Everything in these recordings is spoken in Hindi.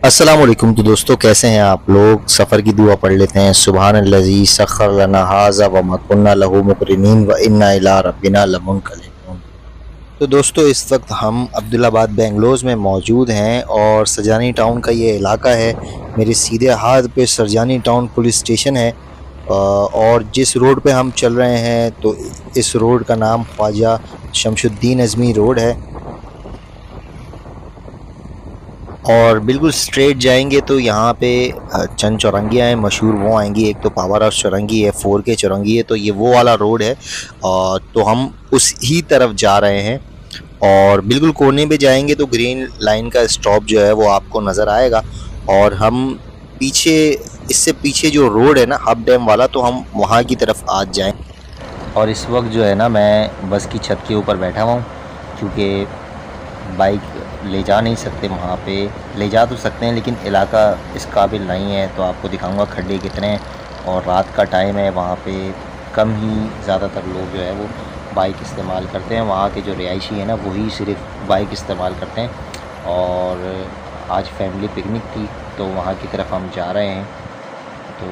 अस्सलामुअलैकुम। तो दोस्तों, कैसे हैं आप लोग? सफ़र की दुआ पढ़ लेते हैं। सुबहानल्लज़ी सख़्खर लना हाज़ा व मा कुन्ना लहू मुक़रिनीन व इन्ना इला रब्बिना लमुनक़लिबून। तो दोस्तों, इस वक्त हम अब्दुल्लाबाद बेंगलोर में मौजूद हैं और सरजानी टाउन का ये इलाका है। मेरे सीधे हाथ पे सरजानी टाउन पुलिस स्टेशन है। और जिस रोड पे हम चल रहे हैं, तो इस रोड का नाम ख्वाजा शमशुद्दीन अज़मी रोड है। और बिल्कुल स्ट्रेट जाएंगे तो यहाँ पे चंद चौरंगियाँ हैं, मशहूर वो आएंगी। एक तो पावर हाउस चौरंगी है, 4K चौरंगी है, तो ये वो वाला रोड है। और तो हम उस ही तरफ जा रहे हैं। और बिल्कुल कोने पे जाएंगे तो ग्रीन लाइन का स्टॉप जो है वो आपको नज़र आएगा। और हम पीछे, इससे पीछे जो रोड है ना हब डैम वाला, तो हम वहाँ की तरफ आज जाएँ। और इस वक्त जो है ना, मैं बस की छत के ऊपर बैठा हुआ हूँ, क्योंकि बाइक ले जा नहीं सकते वहाँ पे। ले जा तो सकते हैं लेकिन इलाका इस काबिल नहीं है। तो आपको दिखाऊंगा खड्डे कितने हैं। और रात का टाइम है, वहाँ पे कम ही ज़्यादातर लोग जो है वो बाइक इस्तेमाल करते हैं। वहाँ के जो रिहायशी है ना, वही सिर्फ बाइक इस्तेमाल करते हैं। और आज फैमिली पिकनिक थी, तो वहाँ की तरफ हम जा रहे हैं। तो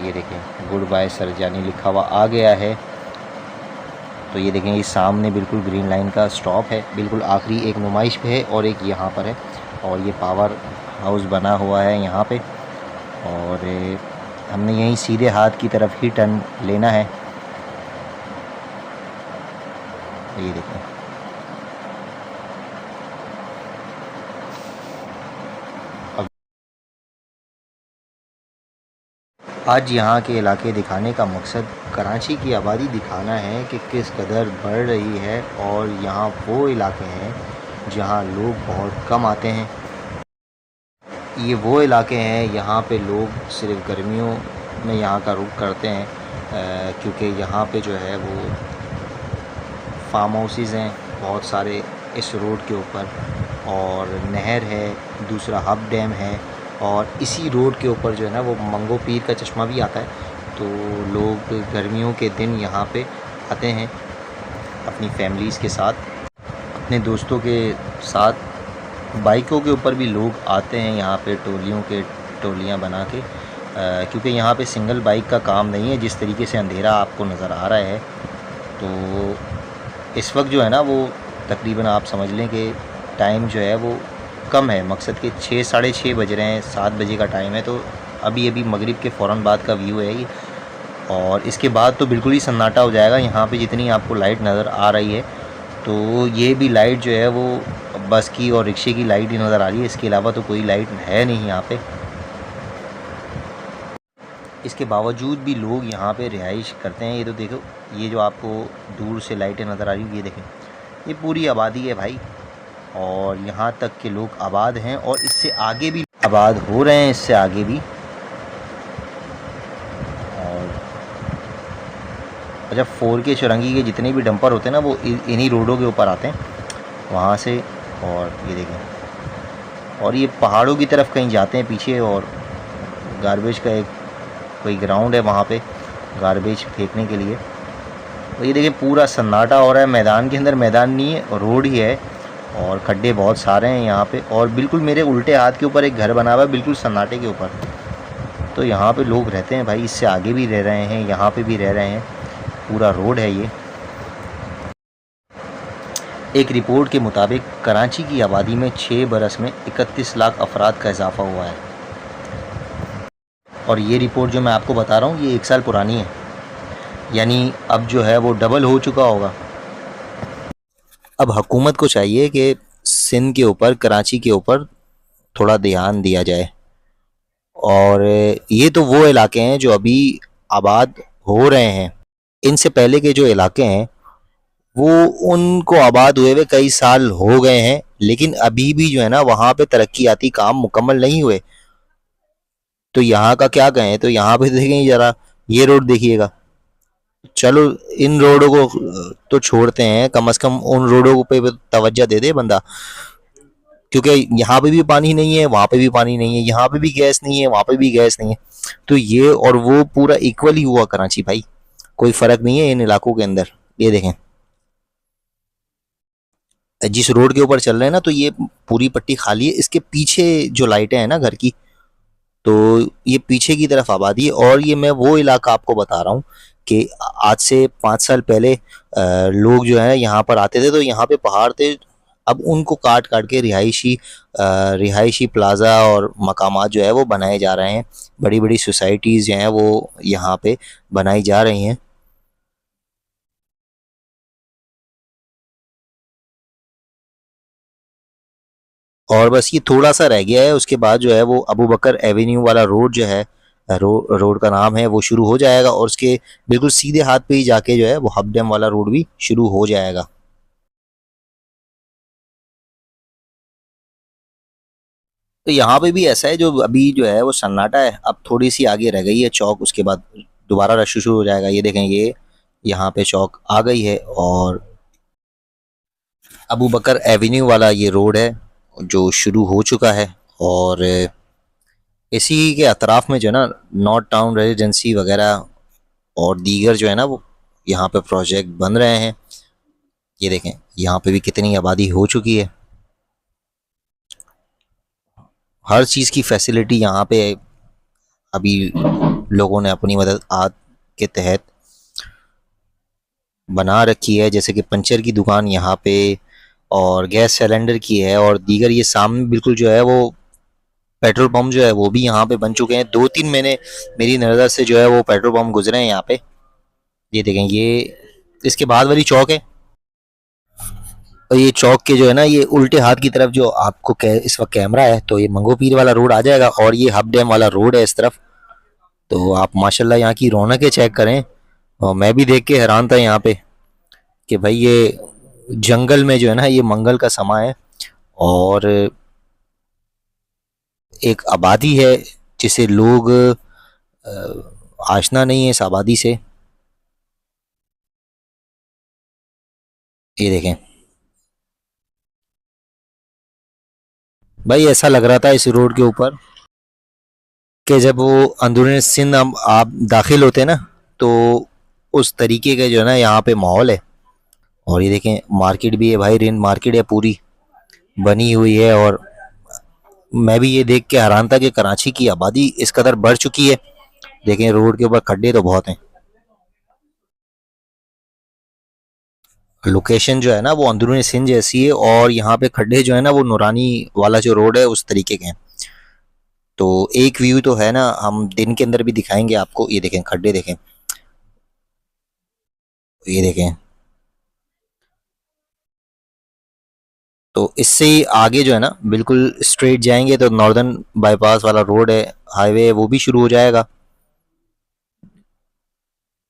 ये देखें, गुड बाय सरजानी लिखा हुआ आ गया है। तो ये देखें, ये सामने बिल्कुल ग्रीन लाइन का स्टॉप है। बिल्कुल आखिरी एक नुमाइश पे है और एक यहाँ पर है। और ये पावर हाउस बना हुआ है यहाँ पे। और हमने यहीं सीधे हाथ की तरफ ही टर्न लेना है। तो ये देखें, अब आज यहाँ के इलाके दिखाने का मकसद कराची की आबादी दिखाना है कि किस कदर बढ़ रही है। और यहाँ वो इलाके हैं जहाँ लोग बहुत कम आते हैं। ये वो इलाके हैं यहाँ पे लोग सिर्फ़ गर्मियों में यहाँ का रुख करते हैं, क्योंकि यहाँ पे जो है वो फार्म हाउसेज़ हैं बहुत सारे इस रोड के ऊपर। और नहर है, दूसरा हब डैम है। और इसी रोड के ऊपर जो है ना वो मंगो पीर का चश्मा भी आता है। तो लोग गर्मियों के दिन यहाँ पे आते हैं अपनी फैमिलीज़ के साथ, अपने दोस्तों के साथ। बाइकों के ऊपर भी लोग आते हैं यहाँ पे, टोलियाँ बना के, क्योंकि यहाँ पे सिंगल बाइक का काम नहीं है। जिस तरीके से अंधेरा आपको नज़र आ रहा है, तो इस वक्त जो है ना वो तकरीबन आप समझ लें कि टाइम जो है वो कम है। मकसद के 6 साढ़े 6 बज रहे हैं, 7 बजे का टाइम है। तो अभी अभी मगरिब के फ़ौरन बाद का व्यू है ये। और इसके बाद तो बिल्कुल ही सन्नाटा हो जाएगा। यहाँ पे जितनी आपको लाइट नज़र आ रही है, तो ये भी लाइट जो है वो बस की और रिक्शे की लाइट ही नज़र आ रही है। इसके अलावा तो कोई लाइट है नहीं यहाँ पे। इसके बावजूद भी लोग यहाँ पे रिहाइश करते हैं। ये तो देखो, ये जो आपको दूर से लाइटें नज़र आ रही है, ये देखें, ये पूरी आबादी है भाई। और यहाँ तक के लोग आबाद हैं और इससे आगे भी आबाद हो रहे हैं, इससे आगे भी। और जब 4K चौरंगी के जितने भी डंपर होते हैं ना, वो इन्हीं रोडों के ऊपर आते हैं वहाँ से। और ये देखें, और ये पहाड़ों की तरफ कहीं जाते हैं पीछे। और गार्बेज का एक कोई ग्राउंड है वहाँ पे गार्बेज फेंकने के लिए। तो ये देखिए, पूरा सन्नाटा हो रहा है। मैदान के अंदर मैदान नहीं है, रोड ही है। और खड्डे बहुत सारे हैं यहाँ पे। और बिल्कुल मेरे उल्टे हाथ के ऊपर एक घर बना हुआ है, बिल्कुल सन्नाटे के ऊपर। तो यहाँ पे लोग रहते हैं भाई, इससे आगे भी रह रहे हैं, यहाँ पे भी रह रहे हैं। पूरा रोड है ये। एक रिपोर्ट के मुताबिक कराची की आबादी में 6 बरस में 31 लाख अफराद का इजाफा हुआ है। और ये रिपोर्ट जो मैं आपको बता रहा हूँ, ये 1 साल पुरानी है। यानी अब जो है वो डबल हो चुका होगा। अब हुकूमत को चाहिए कि सिंध के ऊपर, कराची के ऊपर थोड़ा ध्यान दिया जाए। और ये तो वो इलाके हैं जो अभी आबाद हो रहे हैं। इनसे पहले के जो इलाके हैं वो, उनको आबाद हुए हुए कई साल हो गए हैं, लेकिन अभी भी जो है ना वहाँ पे तरक्याती काम मुकम्मल नहीं हुए। तो यहाँ का क्या कहें, तो यहाँ पे देखें ज़रा, ये रोड देखिएगा। चलो, इन रोडों को तो छोड़ते हैं, कम से कम उन रोडों पे तवज्जो दे दे बंदा। क्योंकि यहाँ पे भी पानी नहीं है, वहाँ पे भी पानी नहीं है, यहाँ पे भी गैस नहीं है, वहाँ पे भी गैस नहीं है। तो ये और वो पूरा इक्वल ही हुआ कराची भाई, कोई फ़र्क नहीं है इन इलाकों के अंदर। ये देखें, जिस रोड के ऊपर चल रहे हैं ना, तो ये पूरी पट्टी खाली है। इसके पीछे जो लाइटें हैं ना घर की, तो ये पीछे की तरफ आबादी है। और ये मैं वो इलाका आपको बता रहा हूँ कि आज से 5 साल पहले लोग जो है यहाँ पर आते थे, तो यहाँ पे पहाड़ थे। अब उनको काट काट के रिहायशी प्लाजा और मकामात जो है वो बनाए जा रहे हैं। बड़ी बड़ी सोसाइटीज़ जो हैं वो यहाँ पे बनाई जा रही हैं। और बस ये थोड़ा सा रह गया है, उसके बाद जो है वो अबू बकर एवेन्यू वाला रोड जो है, रोड का नाम है, वो शुरू हो जाएगा। और उसके बिल्कुल सीधे हाथ पे ही जाके जो है वो हब डैम वाला रोड भी शुरू हो जाएगा। तो यहाँ पे भी ऐसा है, जो अभी जो है वो सन्नाटा है। अब थोड़ी सी आगे रह गई है चौक, उसके बाद दोबारा रश शुरू हो जाएगा। ये देखें, ये यहाँ पे चौक आ गई है। और अबू बकर एवेन्यू वाला ये रोड है जो शुरू हो चुका है। और इसी के अतराफ में जो है ना, नॉर्थ टाउन रेजिडेंसी वगैरह और दीगर जो है ना वो यहाँ पे प्रोजेक्ट बन रहे हैं। ये देखें, यहाँ पे भी कितनी आबादी हो चुकी है। हर चीज़ की फैसिलिटी यहाँ पे अभी लोगों ने अपनी मदद आद के तहत बना रखी है। जैसे कि पंचर की दुकान यहाँ पे, और गैस सिलेंडर की है, और दीगर ये सामने बिल्कुल जो है वो पेट्रोल पंप जो है वो भी यहाँ पे बन चुके हैं। 2-3 महीने मेरी नज़र से जो है वो पेट्रोल पंप गुजरे हैं यहाँ पे। ये देखें, ये इसके बाद वाली चौक है। और ये चौक के जो है ना, ये उल्टे हाथ की तरफ जो आपको इस वक्त कैमरा है, तो ये मंगो पीर वाला रोड आ जाएगा। और ये हब डैम वाला रोड है इस तरफ। तो आप माशाल्लाह यहाँ की रौनकें चेक करें। और मैं भी देख के हैरान था यहाँ पे कि भाई ये जंगल में जो है ना, ये मंगल का समा है। और एक आबादी है जिसे लोग आशना नहीं है इस आबादी से। ये देखें भाई, ऐसा लग रहा था इस रोड के ऊपर कि जब वो अंदरूनी सिंध आप दाखिल होते हैं ना, तो उस तरीके का जो है ना यहाँ पे माहौल है। और ये देखें, मार्केट भी है भाई, रिंद मार्केट है पूरी बनी हुई है। और मैं भी ये देख के हैरान था कि कराची की आबादी इस कदर बढ़ चुकी है। देखें, रोड के ऊपर खड्डे तो बहुत हैं। लोकेशन जो है ना वो अंदरूनी सिंध जैसी है। और यहाँ पे खड्डे जो है ना वो नूरानी वाला जो रोड है उस तरीके के हैं। तो एक व्यू तो है ना, हम दिन के अंदर भी दिखाएंगे आपको। ये देखें खड्डे, देखें, ये देखें। तो इससे ही आगे जो है ना, बिल्कुल स्ट्रेट जाएंगे तो नॉर्दर्न बाईपास वाला रोड है, हाईवे है, वो भी शुरू हो जाएगा।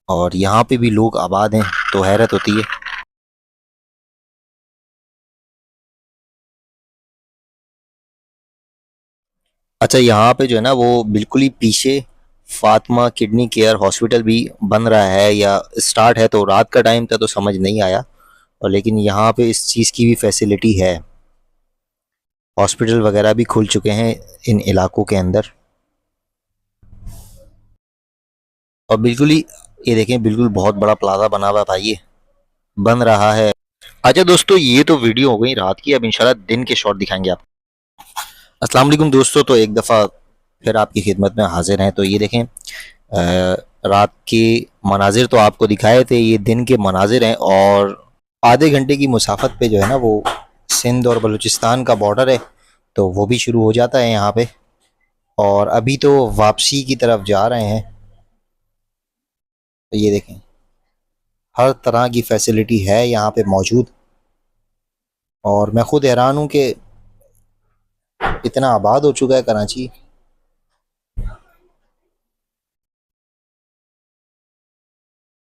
और यहाँ पे भी लोग आबाद हैं, तो हैरत होती है। अच्छा, यहाँ पे जो है ना वो बिल्कुल ही पीछे फातिमा किडनी केयर हॉस्पिटल भी बन रहा है या स्टार्ट है। तो रात का टाइम था तो समझ नहीं आया, और लेकिन यहाँ पे इस चीज़ की भी फैसिलिटी है। हॉस्पिटल वगैरह भी खुल चुके हैं इन इलाकों के अंदर। और बिल्कुल ही, ये देखें, बिल्कुल बहुत बड़ा प्लाजा बना हुआ है भाई, ये बन रहा है। अच्छा दोस्तों, ये तो वीडियो हो गई रात की। अब इंशाल्लाह दिन के शॉट दिखाएंगे आप। अस्सलाम वालेकुम दोस्तों, तो एक दफ़ा फिर आपकी खिदमत में हाजिर हैं। तो ये देखें, रात के मनाजिर तो आपको दिखाए थे, ये दिन के मनाजिर हैं। और आधे घंटे की मुसाफत पे जो है ना वो सिंध और बलूचिस्तान का बॉर्डर है, तो वो भी शुरू हो जाता है यहाँ पे। और अभी तो वापसी की तरफ जा रहे हैं। तो ये देखें, हर तरह की फैसिलिटी है यहाँ पे मौजूद। और मैं खुद हैरान हूँ कि इतना आबाद हो चुका है कराची।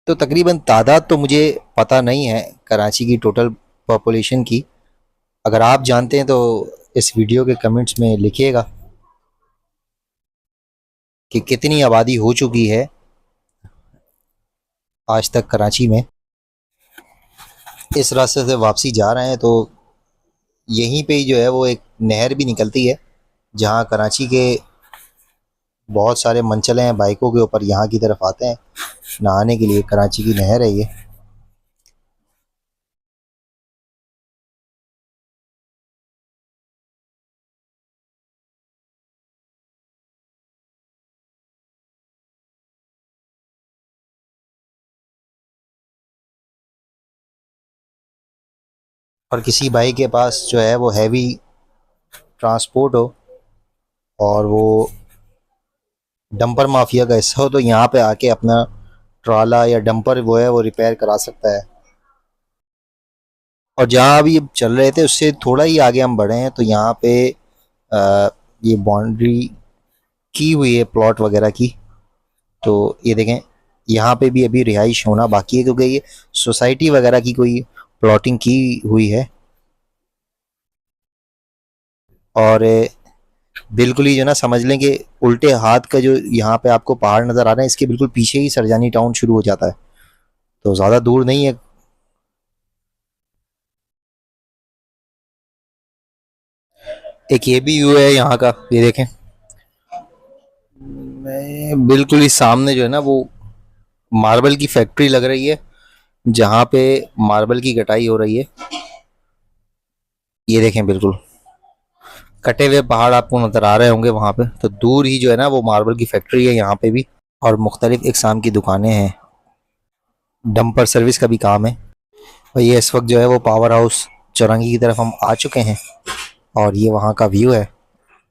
तो तकरीबन तादाद तो मुझे पता नहीं है कराची की टोटल पॉपुलेशन की। अगर आप जानते हैं तो इस वीडियो के कमेंट्स में लिखिएगा कि कितनी आबादी हो चुकी है आज तक कराची में। इस रास्ते से वापसी जा रहे हैं, तो यहीं पे ही जो है वो एक नहर भी निकलती है, जहाँ कराची के बहुत सारे मंचले हैं बाइकों के ऊपर यहाँ की तरफ आते हैं नहाने के लिए। कराची की नहर है ये। और किसी भाई के पास जो है वो हैवी ट्रांसपोर्ट हो और वो डंपर माफिया का हिस्सा हो, तो यहाँ पे आके अपना ट्राला या डंपर वो है वो रिपेयर करा सकता है। और जहाँ अभी चल रहे थे उससे थोड़ा ही आगे हम बढ़े हैं तो यहाँ पे ये बाउंड्री की हुई है प्लॉट वगैरह की। तो ये देखें, यहाँ पे भी अभी रिहाइश होना बाकी है क्योंकि ये सोसाइटी वगैरह की कोई प्लॉटिंग की हुई है। और बिल्कुल ही जो ना समझ लें कि उल्टे हाथ का जो यहाँ पे आपको पहाड़ नज़र आ रहा है इसके बिल्कुल पीछे ही सरजानी टाउन शुरू हो जाता है, तो ज़्यादा दूर नहीं है। एक ये भी व्यू है यहाँ का, ये देखें। मैं बिल्कुल ही सामने जो है ना वो मार्बल की फैक्ट्री लग रही है जहाँ पे मार्बल की कटाई हो रही है। ये देखें, बिल्कुल कटे हुए पहाड़ आपको नजर आ रहे होंगे वहाँ पे, तो दूर ही जो है ना वो मार्बल की फैक्ट्री है यहाँ पे भी। और मुख्तलिफ इकसाम की दुकानें हैं, डंपर सर्विस का भी काम है। और ये इस वक्त जो है वो पावर हाउस चौरंगी की तरफ हम आ चुके हैं और ये वहाँ का व्यू है।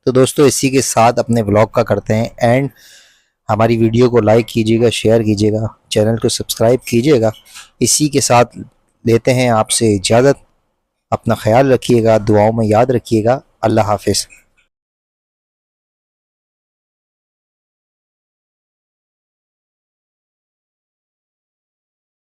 तो दोस्तों इसी के साथ अपने व्लॉग का करते हैं एंड। हमारी वीडियो को लाइक कीजिएगा, शेयर कीजिएगा, चैनल को सब्सक्राइब कीजिएगा। इसी के साथ लेते हैं आपसे इजाज़त। अपना ख्याल रखिएगा, दुआओं में याद रखिएगा। अल्लाह हाफिज़।